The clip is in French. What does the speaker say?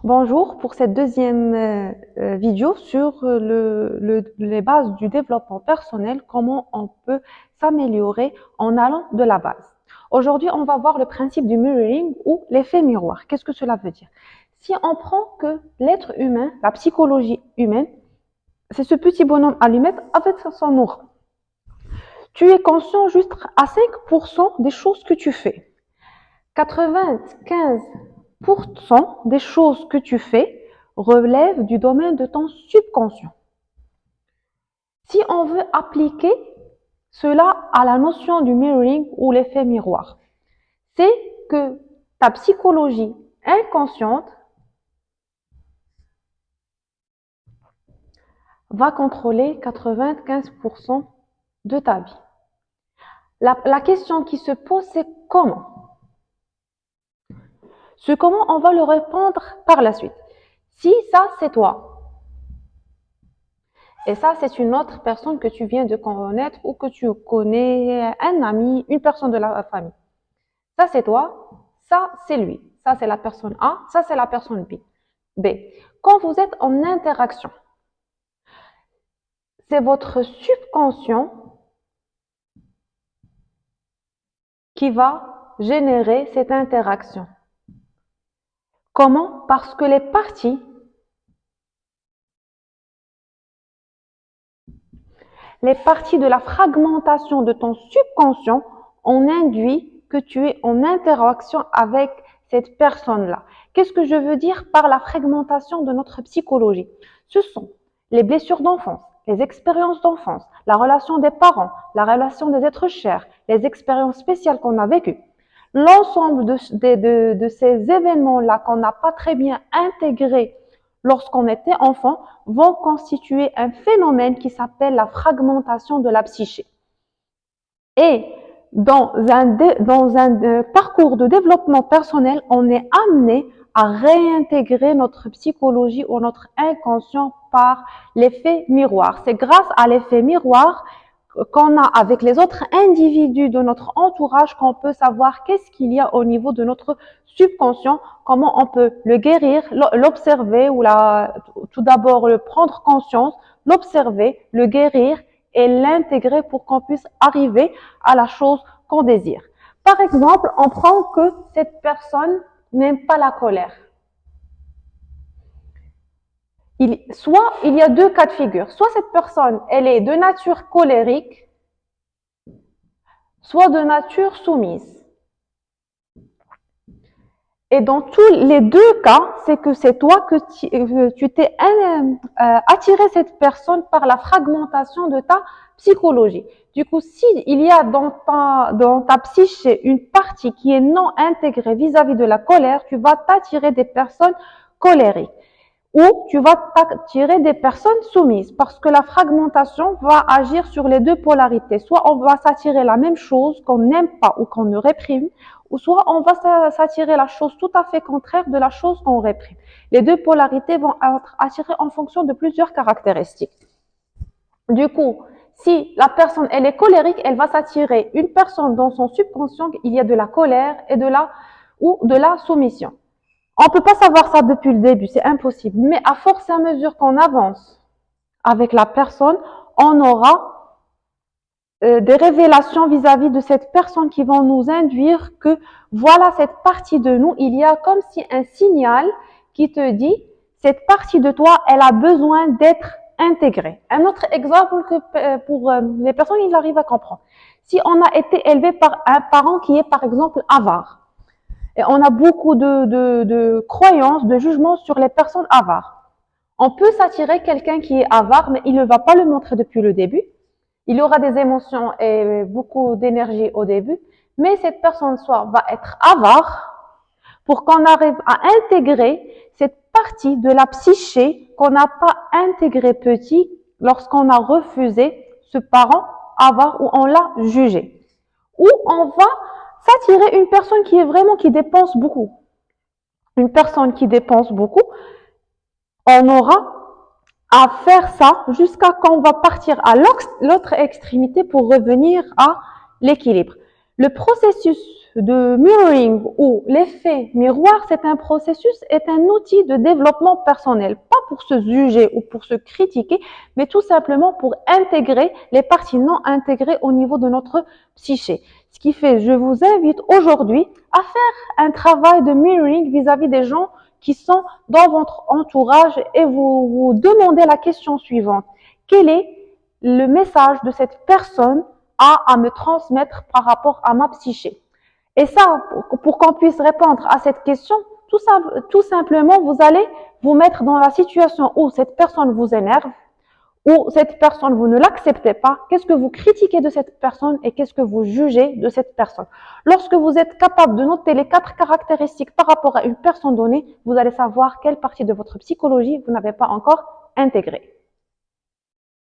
Bonjour pour cette deuxième vidéo sur les bases du développement personnel, comment on peut s'améliorer en allant de la base. Aujourd'hui, on va voir le principe du mirroring ou l'effet miroir. Qu'est-ce que cela veut dire? Si on prend que l'être humain, la psychologie humaine, c'est ce petit bonhomme allumette avec son aura. Tu es conscient juste à 5% des choses que tu fais. 95% des choses que tu fais relèvent du domaine de ton subconscient. Si on veut appliquer cela à la notion du mirroring ou l'effet miroir, c'est que ta psychologie inconsciente va contrôler 95% de ta vie. La question qui se pose, c'est comment? Ce comment, on va le répondre par la suite. Si ça, c'est toi, et ça, c'est une autre personne que tu viens de connaître ou que tu connais, un ami, une personne de la famille. Ça, c'est toi, ça, c'est lui. Ça, c'est la personne A, ça, c'est la personne B. Quand vous êtes en interaction, c'est votre subconscient qui va générer cette interaction. Comment? Parce que les parties de la fragmentation de ton subconscient ont induit que tu es en interaction avec cette personne-là. Qu'est-ce que je veux dire par la fragmentation de notre psychologie? Ce sont les blessures d'enfance, les expériences d'enfance, la relation des parents, la relation des êtres chers, les expériences spéciales qu'on a vécues. L'ensemble de ces événements-là qu'on n'a pas très bien intégrés lorsqu'on était enfant, vont constituer un phénomène qui s'appelle la fragmentation de la psyché. Et dans un parcours de développement personnel, on est amené à réintégrer notre psychologie ou notre inconscient par l'effet miroir. C'est grâce à l'effet miroir qu'on a avec les autres individus de notre entourage qu'on peut savoir qu'est-ce qu'il y a au niveau de notre subconscient, comment on peut le guérir, l'observer ou tout d'abord le prendre conscience, l'observer, le guérir et l'intégrer pour qu'on puisse arriver à la chose qu'on désire. Par exemple, on prend que cette personne n'aime pas la colère. Soit il y a deux cas de figure. Soit cette personne, elle est de nature colérique, soit de nature soumise. Et dans tous les deux cas, c'est que c'est toi que tu t'es attiré cette personne par la fragmentation de ta psychologie. Du coup, s'il y a dans ta psyché une partie qui est non intégrée vis-à-vis de la colère, tu vas t'attirer des personnes colériques. Ou tu vas t'attirer des personnes soumises parce que la fragmentation va agir sur les deux polarités. Soit on va s'attirer la même chose qu'on n'aime pas ou qu'on ne réprime, ou soit on va s'attirer la chose tout à fait contraire de la chose qu'on réprime. Les deux polarités vont être attirées en fonction de plusieurs caractéristiques. Du coup, si la personne elle est colérique, elle va s'attirer une personne dans son subconscient, il y a de la colère et de la soumission. On ne peut pas savoir ça depuis le début, c'est impossible. Mais à force et à mesure qu'on avance avec la personne, on aura des révélations vis-à-vis de cette personne qui vont nous induire que voilà cette partie de nous, il y a comme si un signal qui te dit cette partie de toi, elle a besoin d'être intégrée. Un autre exemple que pour les personnes, ils arrivent à comprendre. Si on a été élevé par un parent qui est par exemple avare, et on a beaucoup de croyances, de jugements sur les personnes avares. On peut s'attirer quelqu'un qui est avare, mais il ne va pas le montrer depuis le début. Il aura des émotions et beaucoup d'énergie au début, mais cette personne soit va être avare pour qu'on arrive à intégrer cette partie de la psyché qu'on n'a pas intégrée petit lorsqu'on a refusé ce parent avare ou on l'a jugé. Ou on va s'attirer une personne qui dépense beaucoup. Une personne qui dépense beaucoup, on aura à faire ça jusqu'à quand on va partir à l'autre extrémité pour revenir à l'équilibre. Le processus de mirroring ou l'effet miroir, c'est un processus, est un outil de développement personnel, pas pour se juger ou pour se critiquer, mais tout simplement pour intégrer les parties non intégrées au niveau de notre psyché. Ce qui fait, je vous invite aujourd'hui à faire un travail de mirroring vis-à-vis des gens qui sont dans votre entourage et vous demandez la question suivante. Quel est le message de cette personne à me transmettre par rapport à ma psyché? Et ça, pour qu'on puisse répondre à cette question, tout simplement, vous allez vous mettre dans la situation où cette personne vous énerve, où cette personne, vous ne l'acceptez pas, qu'est-ce que vous critiquez de cette personne et qu'est-ce que vous jugez de cette personne. Lorsque vous êtes capable de noter les 4 caractéristiques par rapport à une personne donnée, vous allez savoir quelle partie de votre psychologie vous n'avez pas encore intégrée.